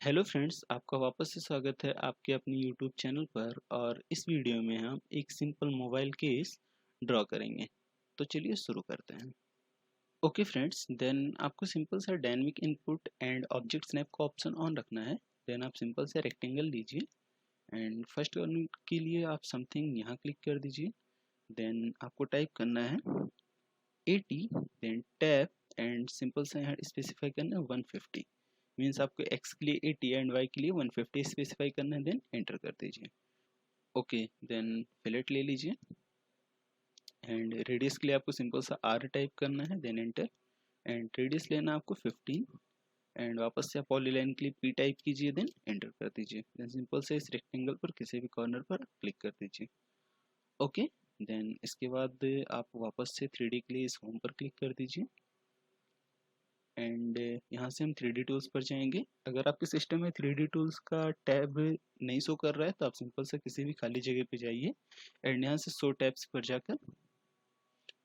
Hello friends, आपका वापस से स्वागत है आपके अपने यूट्यूब चैनल पर। और इस वीडियो में हम एक सिंपल मोबाइल केस ड्रॉ करेंगे। तो चलिए शुरू करते हैं। ओके फ्रेंड्स, देन आपको सिंपल सा dynamic input and object snap का ऑप्शन ऑन रखना है। देन आप सिंपल सा रेक्टेंगल लीजिए एंड फर्स्ट वन के लिए आप समथिंग यहाँ क्लिक कर दीजिए। देन आपको टाइप करना है 80, देन टैप एंड सिंपल सा यहाँ स्पेसिफाई करना है 150। मीन्स आपको x के लिए 80 एंड y के लिए 150 स्पेसिफाई करना है। देन एंटर कर दीजिए। ओके, देन फिलेट ले लीजिए एंड रेडियस के लिए आपको सिंपल सा r टाइप करना है। देन एंटर एंड रेडियस लेना है आपको 15 एंड वापस से आप पॉलीलाइन के लिए p टाइप कीजिए। देन एंटर कर दीजिए। देन सिंपल से इस रेक्टेंगल पर किसी भी कॉर्नर पर क्लिक कर दीजिए। ओके, देन इसके बाद आप वापस से 3D के लिए इस होम पर क्लिक कर दीजिए एंड यहाँ से हम 3D टूल्स पर जाएंगे। अगर आपके सिस्टम में 3D टूल्स का टैब नहीं शो कर रहा है तो आप सिंपल से किसी भी खाली जगह पे जाइए एंड यहाँ से शो टैब्स पर जाकर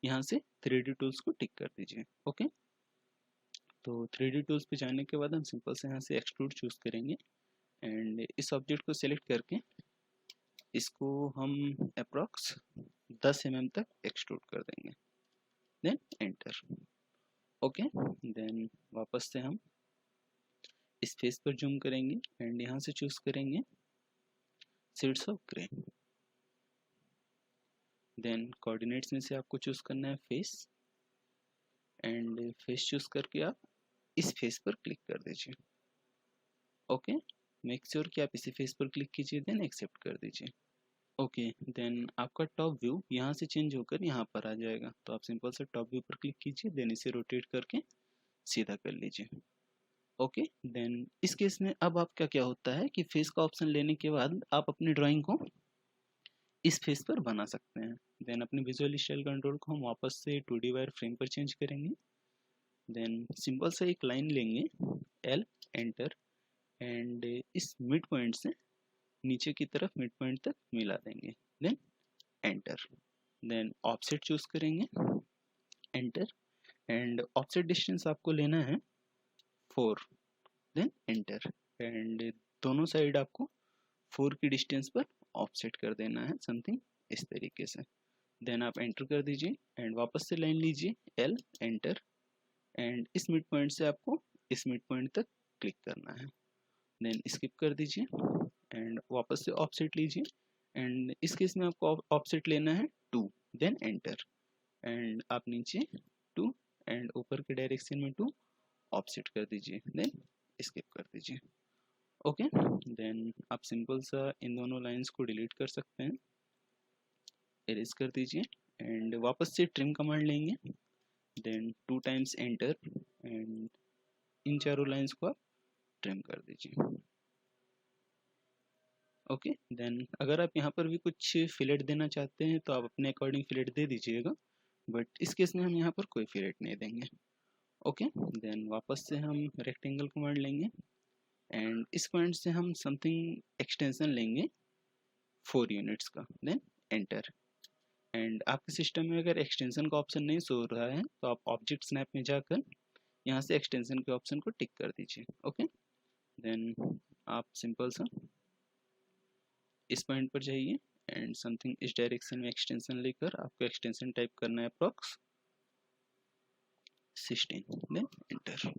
यहाँ से 3D टूल्स को टिक कर दीजिए। ओके, तो 3D टूल्स पे जाने के बाद हम सिंपल से यहाँ से एक्सट्रूड चूज करेंगे एंड इस ऑब्जेक्ट को सिलेक्ट करके इसको हम अप्रॉक्स 10 mm तक एक्सट्रूड कर देंगे। Then enter. ओके, देन वापस से हम इस फेस पर जूम करेंगे एंड यहाँ से चूज करेंगे shades of grey. Then coordinates में से आपको चूज करना है फेस एंड फेस चूज करके आप इस फेस पर क्लिक कर दीजिए। ओके, मेक श्योर कि आप इसी फेस पर क्लिक कीजिए। देन एक्सेप्ट कर दीजिए। ओके, देन आपका टॉप व्यू यहाँ से चेंज होकर यहाँ पर आ जाएगा। तो आप सिंपल से टॉप व्यू पर क्लिक कीजिए। देन इसे रोटेट करके सीधा कर लीजिए। ओके, देन इस केस में अब आपका क्या होता है कि फेस का ऑप्शन लेने के बाद आप अपनी ड्राइंग को इस फेस पर बना सकते हैं। देन अपने विजुअल स्टाइल कंट्रोल को हम वापस से 2D वायर फ्रेम पर चेंज करेंगे। देन सिंपल सा एक लाइन लेंगे L, एंटर एंड इस मिड पॉइंट से नीचे की तरफ मिड पॉइंट तक मिला देंगे। Then enter. Then offset choose करेंगे, एंटर एंड ऑफसेट डिस्टेंस आपको लेना है 4। देन एंटर एंड दोनों साइड आपको 4 की डिस्टेंस पर ऑफसेट कर देना है समथिंग इस तरीके से। देन आप एंटर कर दीजिए एंड वापस से लाइन लीजिए L, एंटर एंड इस मिड पॉइंट से आपको इस मिड पॉइंट तक क्लिक करना है। देन स्किप कर दीजिए एंड वापस से ऑफसेट लीजिए एंड इस केस में आपको ऑफसेट लेना है 2। देन एंटर एंड आप नीचे 2 एंड ऊपर के डायरेक्शन में 2 ऑफसेट कर दीजिए। देन स्किप कर दीजिए। ओके, देन आप सिंपल सा इन दोनों लाइंस को डिलीट कर सकते हैं। इरेज कर दीजिए एंड वापस से ट्रिम कमांड लेंगे। देन 2 टाइम्स एंटर एंड इन चारों लाइंस को आप ट्रिम कर दीजिए। ओके, देन अगर आप यहाँ पर भी कुछ फिलेट देना चाहते हैं तो आप अपने अकॉर्डिंग फिलेट दे दीजिएगा, बट इस केस में हम यहाँ पर कोई फिलेट नहीं देंगे। ओके, देन वापस से हम रेक्टेंगल कमांड लेंगे एंड इस पॉइंट से हम समथिंग एक्सटेंशन लेंगे 4 यूनिट्स का। देन एंटर एंड आपके सिस्टम में अगर एक्सटेंशन का ऑप्शन नहीं शो हो रहा है तो आप ऑब्जेक्ट स्नैप में जाकर यहाँ से एक्सटेंशन के ऑप्शन को टिक कर दीजिए। ओके, देन आप सिंपल सा इस पॉइंट पर जाइए एंड समथिंग इस डायरेक्शन में एक्सटेंशन लेकर आपको एक्सटेंशन टाइप करना है अप्रॉक्स 16। Then enter.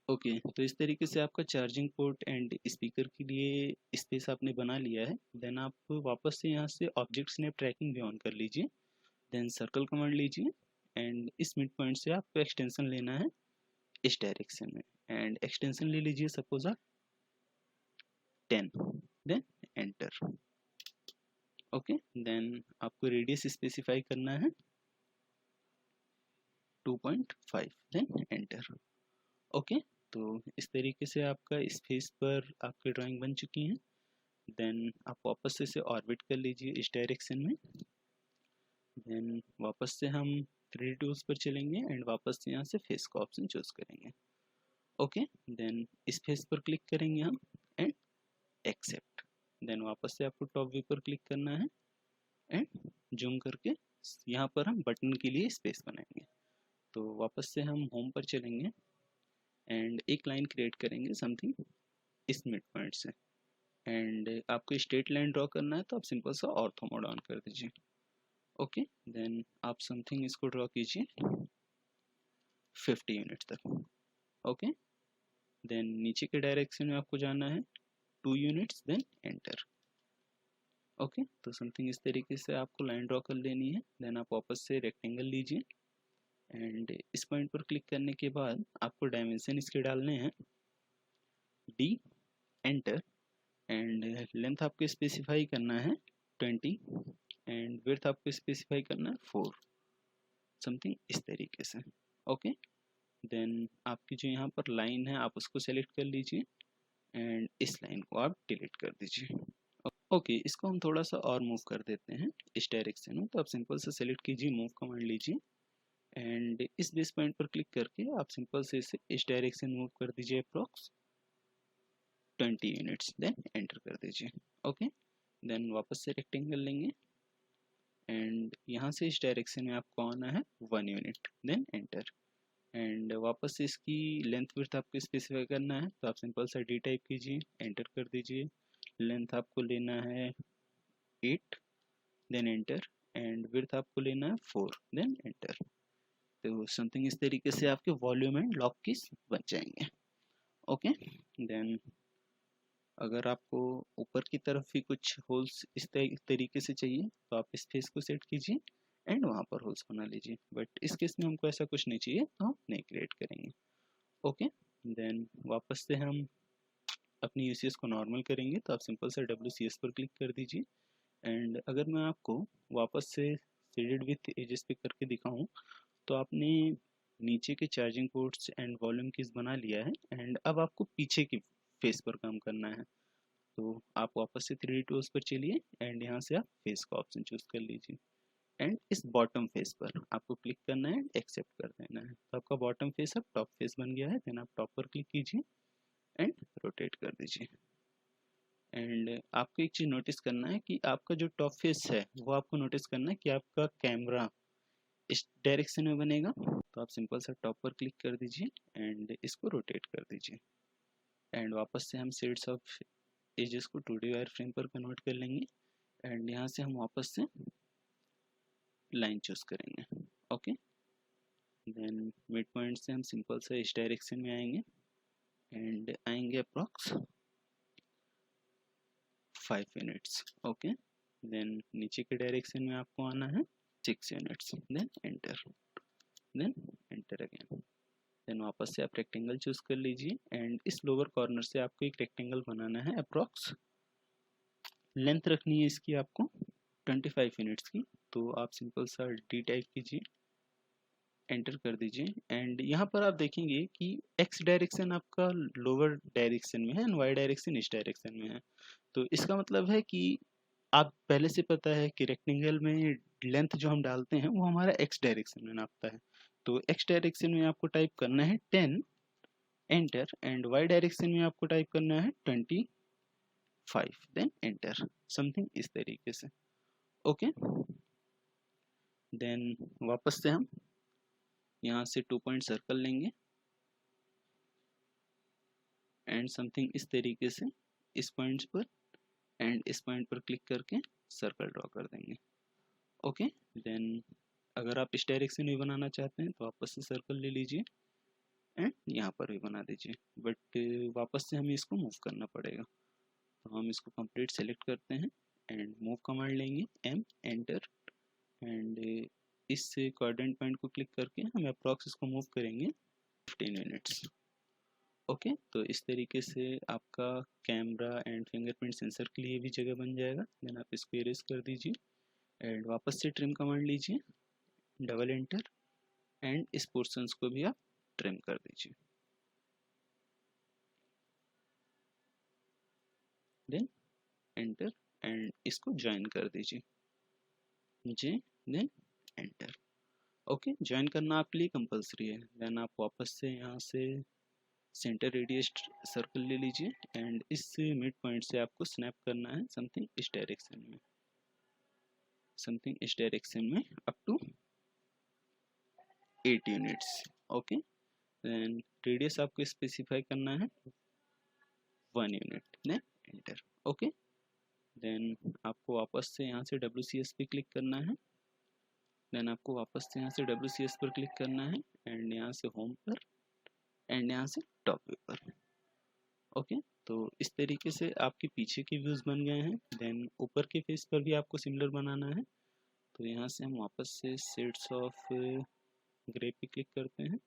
ओके, तो इस तरीके से आपका चार्जिंग पोर्ट एंड स्पीकर के लिए स्पेस आपने बना लिया है। देन आप वापस से यहाँ से ऑब्जेक्ट स्नैप ट्रैकिंग भी ऑन कर लीजिए। देन सर्कल कमांड लीजिए एंड इस मिड पॉइंट से आपको एक्सटेंशन लेना है इस डायरेक्शन में एंड एक्सटेंशन ले लीजिए सपोज आप 10। Then enter. ओके, देन आपको रेडियस स्पेसिफाई करना है 2.5। Then enter. ओके, तो इस तरीके से आपका इस फेस पर आपकी ड्राइंग बन चुकी है। देन आप वापस से इसे ऑर्बिट कर लीजिए इस डायरेक्शन में। देन वापस से हम 3D टूल्स पर चलेंगे एंड वापस से यहाँ से फेस का ऑप्शन चूज करेंगे। ओके, देन इस फेस पर क्लिक करेंगे हम एंड एक्सेप्ट। देन वापस से आपको टॉप व्यू पर क्लिक करना है एंड जूम करके यहाँ पर हम बटन के लिए स्पेस बनाएंगे। तो वापस से हम होम पर चलेंगे एंड एक लाइन क्रिएट करेंगे समथिंग इस मिड पॉइंट से। एंड आपको स्ट्रेट लाइन ड्रॉ करना है तो आप सिंपल सा ऑर्थो मोड ऑन कर दीजिए। ओके, देन आप समथिंग इसको ड्रॉ कीजिए 50 यूनिट तक। ओके, देन नीचे के डायरेक्शन में आपको जाना है 2 यूनिट्स, देन एंटर। ओके, तो समथिंग इस तरीके से आपको लाइन ड्रॉ कर लेनी है। देन आप वापस से रेक्टेंगल लीजिए एंड इस पॉइंट पर क्लिक करने के बाद आपको डायमेंशन इसके डालने हैं डी, एंटर। एंड लेंथ आपको स्पेसिफाई करना है 20 एंड विड्थ आपको स्पेसिफाई करना है 4, समथिंग इस तरीके से। ओके, देन आपकी जो यहाँ पर लाइन है आप उसको सेलेक्ट कर लीजिए एंड इस लाइन को आप डिलीट कर दीजिए। ओके, इसको हम थोड़ा सा और मूव कर देते हैं इस डायरेक्शन में। तो आप सिंपल से सेलेक्ट कीजिए, मूव कमांड लीजिए एंड इस बेस पॉइंट पर क्लिक करके आप सिंपल से इसे इस डायरेक्शन मूव कर दीजिए अप्रॉक्स 20 यूनिट्स, देन एंटर कर दीजिए। ओके, देन वापस से रेक्टेंगल लेंगे एंड यहाँ से इस डायरेक्शन में आपको आना है 1 यूनिट, देन एंटर। एंड वापस से इसकी लेंथ विड्थ आपको स्पेसिफाई करना है तो आप सिंपल सा डी टाइप कीजिए, एंटर कर दीजिए। लेंथ आपको लेना है 8, देन एंटर। एंड विड्थ आपको लेना है 4, देन एंटर। तो समथिंग इस तरीके से आपके वॉल्यूम एंड लॉक कीज बन जाएंगे। ओके, देन अगर आपको ऊपर की तरफ भी कुछ होल्स इस तरीके से चाहिए तो आप इस फेस को सेट कीजिए एंड वहाँ पर होल्स बना लीजिए। बट इस केस में हमको ऐसा कुछ नहीं चाहिए तो हम नहीं क्रिएट करेंगे। ओके, देन वापस से हम अपनी यूसीएस को नॉर्मल करेंगे तो आप सिंपल से WCS पर क्लिक कर दीजिए। एंड अगर मैं आपको वापस से शेडेड विथ एजेस पे करके दिखाऊं तो आपने नीचे के charging ports and volume keys बना लिया है एंड अब आपको पीछे की फेस पर काम करना है। तो आप वापस से 3D टूल्स पर चलिए एंड यहाँ से आप फेस का ऑप्शन चूज कर लीजिए एंड इस बॉटम फेस पर आपको क्लिक करना है, एक्सेप्ट कर देना है। तो आपका बॉटम फेस अब टॉप फेस बन गया है। देन आप टॉप पर क्लिक कीजिए एंड रोटेट कर दीजिए। एंड आपको एक चीज़ नोटिस करना है कि आपका जो टॉप फेस है वो आपको नोटिस करना है कि आपका कैमरा इस डायरेक्शन में बनेगा। तो आप सिंपल सा टॉप पर क्लिक कर दीजिए एंड इसको रोटेट कर दीजिए। एंड वापस से हम शेड्स ऑफ एजेस को 2D वायर फ्रेम पर कन्वर्ट कर लेंगे एंड यहाँ से हम वापस से लाइन चूज करेंगे। ओके, देन मिड पॉइंट से हम सिंपल से इस डायरेक्शन में आएंगे एंड आएंगे अप्रॉक्स 5 यूनिट्स। ओके, देन नीचे के डायरेक्शन में आपको आना है 6 units, then enter, then enter again. Then वापस से आप रेक्टेंगल चूज कर लीजिए एंड इस लोअर कॉर्नर से आपको एक रेक्टेंगल बनाना है। अप्रॉक्स लेंथ रखनी है इसकी आपको 25 यूनिट्स की। तो आप सिंपल सा डी टाइप कीजिए, एंटर कर दीजिए एंड यहाँ पर आप देखेंगे कि एक्स डायरेक्शन आपका लोअर डायरेक्शन में है एंड वाई डायरेक्शन इस डायरेक्शन में है। तो इसका मतलब है कि आप पहले से पता है कि रेक्टेंगल में लेंथ जो हम डालते हैं वो हमारा एक्स डायरेक्शन में नापता है। तो एक्स डायरेक्शन में आपको टाइप करना है 10, एंटर। एंड वाई डायरेक्शन में आपको टाइप करना है 25, देन एंटर, समथिंग इस तरीके से। ओके, देन वापस से हम यहाँ से 2 पॉइंट सर्कल लेंगे एंड समथिंग इस तरीके से इस पॉइंट्स पर एंड इस पॉइंट पर क्लिक करके सर्कल ड्रॉ कर देंगे। ओके, देन अगर आप इस डायरेक्शन में बनाना चाहते हैं तो वापस से सर्कल ले लीजिए एंड यहाँ पर भी बना दीजिए। बट वापस से हमें इसको मूव करना पड़ेगा। तो हम इसको कंप्लीट सेलेक्ट करते हैं एंड मूव कमांड लेंगे, M, एंटर। एंड इस कोऑर्डिनेट पॉइंट को क्लिक करके हम अप्रॉक्स इसको मूव करेंगे 15 यूनिट्स। ओके, तो इस तरीके से आपका कैमरा एंड फिंगरप्रिंट सेंसर के लिए भी जगह बन जाएगा। देन आप इसको इरेज कर दीजिए एंड वापस से ट्रिम कमांड लीजिए, डबल एंटर एंड इस पोर्शंस को भी आप ट्रिम कर दीजिए। देन एंटर एंड इसको ज्वाइन कर दीजिए, जे, देन एंटर। ओके, ज्वाइन करना आपके लिए कंपलसरी है। देन आप वापस से यहाँ से सेंटर रेडियस सर्कल ले लीजिए एंड इस मिड पॉइंट से आपको स्नैप करना है समथिंग इस डायरेक्शन में, समथिंग इस डायरेक्शन में up to 8 units. Okay, then radius आपको स्पेसिफाई करना है 1 unit, then enter. Okay, then आपको वापस से यहाँ से WCS पे क्लिक करना है, देन आपको वापस से यहाँ से WCS पर क्लिक करना है एंड यहाँ से होम पर एंड यहाँ से टॉप व्यू पर। ओके, तो इस तरीके से आपके पीछे के व्यूज़ बन गए हैं। देन ऊपर के फेस पर भी आपको सिमिलर बनाना है, तो यहाँ से हम वापस से शेड्स ऑफ ग्रे पे क्लिक करते हैं,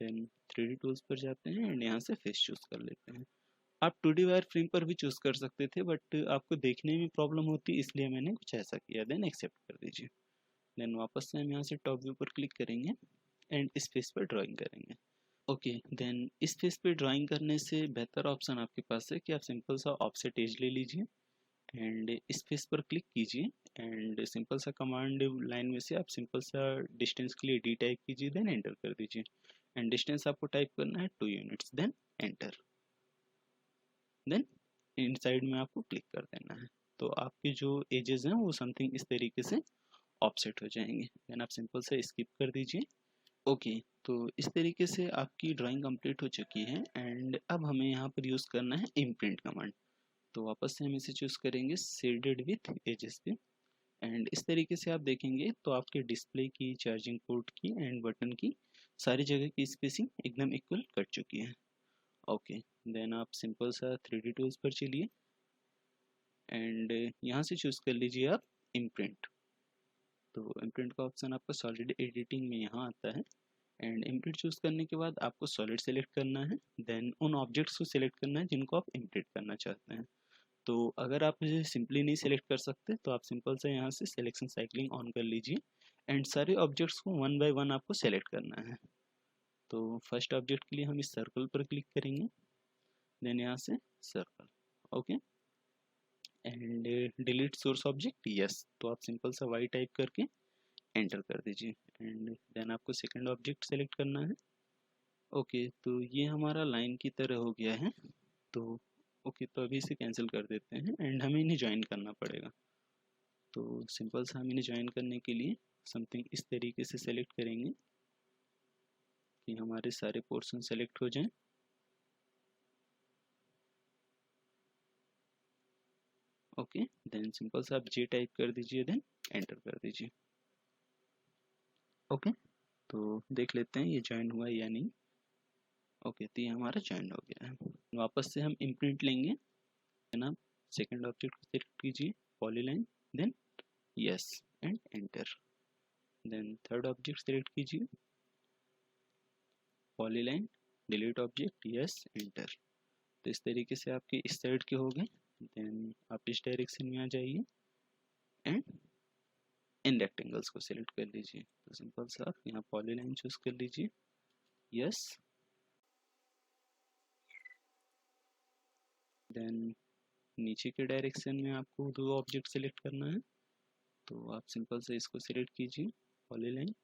देन 3D टूल्स पर जाते हैं एंड यहाँ से फेस चूज़ कर लेते हैं। आप 2D वायर फ्रेम पर भी चूज़ कर सकते थे, बट आपको देखने में प्रॉब्लम होती, इसलिए मैंने कुछ ऐसा किया। देन एक्सेप्ट कर दीजिए। देन वापस से हम यहाँ से टॉप व्यू पर क्लिक करेंगे एंड इस फेस पर ड्राइंग करेंगे। ओके, देन इस फेस पे ड्राइंग करने से बेहतर ऑप्शन आपके पास है कि आप सिंपल सा ऑफसेट एज ले लीजिए एंड इस फेस पर क्लिक कीजिए एंड सिंपल सा कमांड लाइन में से आप सिंपल सा डिस्टेंस के लिए D टाइप कीजिए, देन एंटर कर दीजिए एंड डिस्टेंस आपको टाइप करना है 2 units, then enter. Then inside में आपको क्लिक कर देना है, तो आपके जो एजेस हैं वो समथिंग इस तरीके से ऑफसेट हो जाएंगे। देन आप सिंपल से स्किप कर दीजिए। ओके, तो इस तरीके से आपकी ड्राइंग कंप्लीट हो चुकी है एंड अब हमें यहाँ पर यूज़ करना है इम्प्रिंट कमांड। तो वापस से हम इसे चूज़ करेंगे शेडेड विथ एजेस पे एंड इस तरीके से आप देखेंगे तो आपके डिस्प्ले की, चार्जिंग पोर्ट की एंड बटन की सारी जगह की स्पेसिंग एकदम इक्वल कट चुकी है। ओके, देन आप सिंपल सा 3D टूल्स पर चलिए एंड यहाँ से चूज़ कर लीजिए आप इम्प्रिंट। तो इम्प्रिंट का ऑप्शन आपका सॉलिड एडिटिंग में यहाँ आता है एंड इम्प्रिंट चूज़ करने के बाद आपको सॉलिड सेलेक्ट करना है, देन उन ऑब्जेक्ट्स को सिलेक्ट करना है जिनको आप इम्प्रिंट करना चाहते हैं। तो अगर आप इसे सिंपली नहीं सिलेक्ट कर सकते तो आप सिंपल से यहाँ से सिलेक्शन साइक्लिंग ऑन कर लीजिए एंड सारे ऑब्जेक्ट्स को 1 बाय 1 आपको सेलेक्ट करना है। तो फर्स्ट ऑब्जेक्ट के लिए हम इस सर्कल पर क्लिक करेंगे, देन यहाँ से circle. Okay, and delete source object, yes, तो आप सिंपल सा Y टाइप करके एंटर कर दीजिए एंड देन आपको सेकंड ऑब्जेक्ट सेलेक्ट करना है। ओके, तो ये हमारा लाइन की तरह हो गया है। तो ओके, तो अभी इसे कैंसिल कर देते हैं एंड हमें इन्हें ज्वाइन करना पड़ेगा। तो सिंपल सा हम इन्हें ज्वाइन करने के लिए समथिंग इस तरीके से सेलेक्ट करेंगे कि हमारे सारे पोर्शन सेलेक्ट हो जाएं। ओके, देन सिंपल सा आप J टाइप कर दीजिए, देन एंटर कर दीजिए। ओके, तो देख लेते हैं ये ज्वाइन हुआ या नहीं। ओके, तो ये हमारा ज्वाइन हो गया है। वापस से हम इम्प्रिंट लेंगे, देन आप सेकेंड ऑब्जेक्ट को सेलेक्ट कीजिए, polyline, then yes and enter. Then third object select कीजिए, polyline, delete object, yes enter. तो इस तरीके से आपके इस साइड के हो गए। देन आप इस डायरेक्शन में आ जाइए एंड इन रेक्टेंगल्स को सिलेक्ट कर लीजिए। तो सिंपल सा आप यहाँ पॉलीलाइन चूज कर लीजिए, यस। देन नीचे के डायरेक्शन में आपको 2 ऑब्जेक्ट सेलेक्ट करना है, तो आप सिंपल से इसको सिलेक्ट कीजिए, polyline,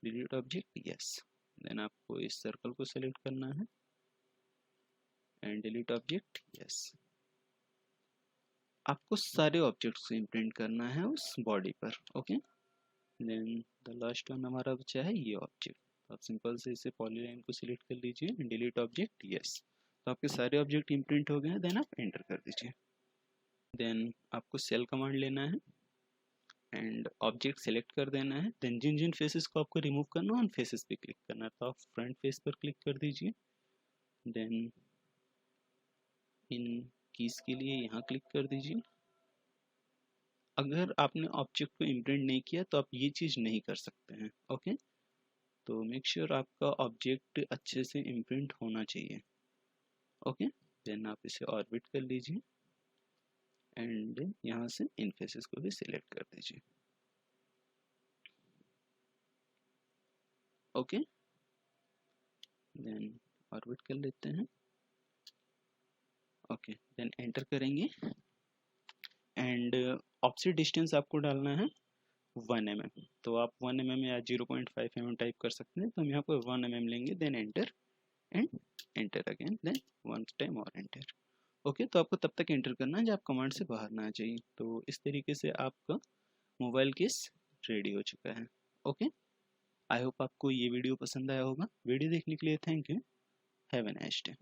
delete object, yes. Then आपको इस सर्कल को सिलेक्ट करना है एंड डिलीट ऑब्जेक्ट, यस। आपको सारे ऑब्जेक्ट्स को इम्प्रिंट करना है उस बॉडी पर। Okay, then the last one हमारा बचा है ये ऑब्जेक्ट। आप सिंपल से इसे पॉलीलाइन को सिलेक्ट कर लीजिए, डिलीट ऑब्जेक्ट, यस। तो आपके सारे ऑब्जेक्ट इम्प्रिंट हो गए हैं, देन आप एंटर कर दीजिए। देन आपको सेल कमांड लेना है एंड ऑब्जेक्ट सेलेक्ट कर देना है, देन जिन जिन फेसेस को आपको रिमूव करना है उन फेसेस पे क्लिक करना है। तो आप फ्रंट फेस पर क्लिक कर दीजिए, देन इन कीज के लिए यहाँ क्लिक कर दीजिए। अगर आपने ऑब्जेक्ट को इम्प्रिंट नहीं किया तो आप ये चीज़ नहीं कर सकते हैं। ओके, तो मेक श्योर आपका ऑब्जेक्ट अच्छे से इम्प्रिंट होना चाहिए। ओके, देन आप इसे ऑर्बिट कर लीजिए एंड यहाँ से इन फेसेस को भी सिलेक्ट कर दीजिए। ओके, देन ऑर्बिट कर लेते हैं। ओके, देन एंटर करेंगे एंड ऑफसेट डिस्टेंस आपको डालना है 1 mm। तो आप 1 mm या 0.5 mm टाइप कर सकते हैं, तो हम यहाँ पर 1 mm लेंगे, then enter and enter again, then one time और एंटर। ओके, तो आपको तब तक एंटर करना है जब आप कमांड से बाहर ना आ जाइए। तो इस तरीके से आपका मोबाइल केस रेडी हो चुका है। ओके, आई होप आपको ये वीडियो पसंद आया होगा। वीडियो देखने के लिए thank you, have a nice day.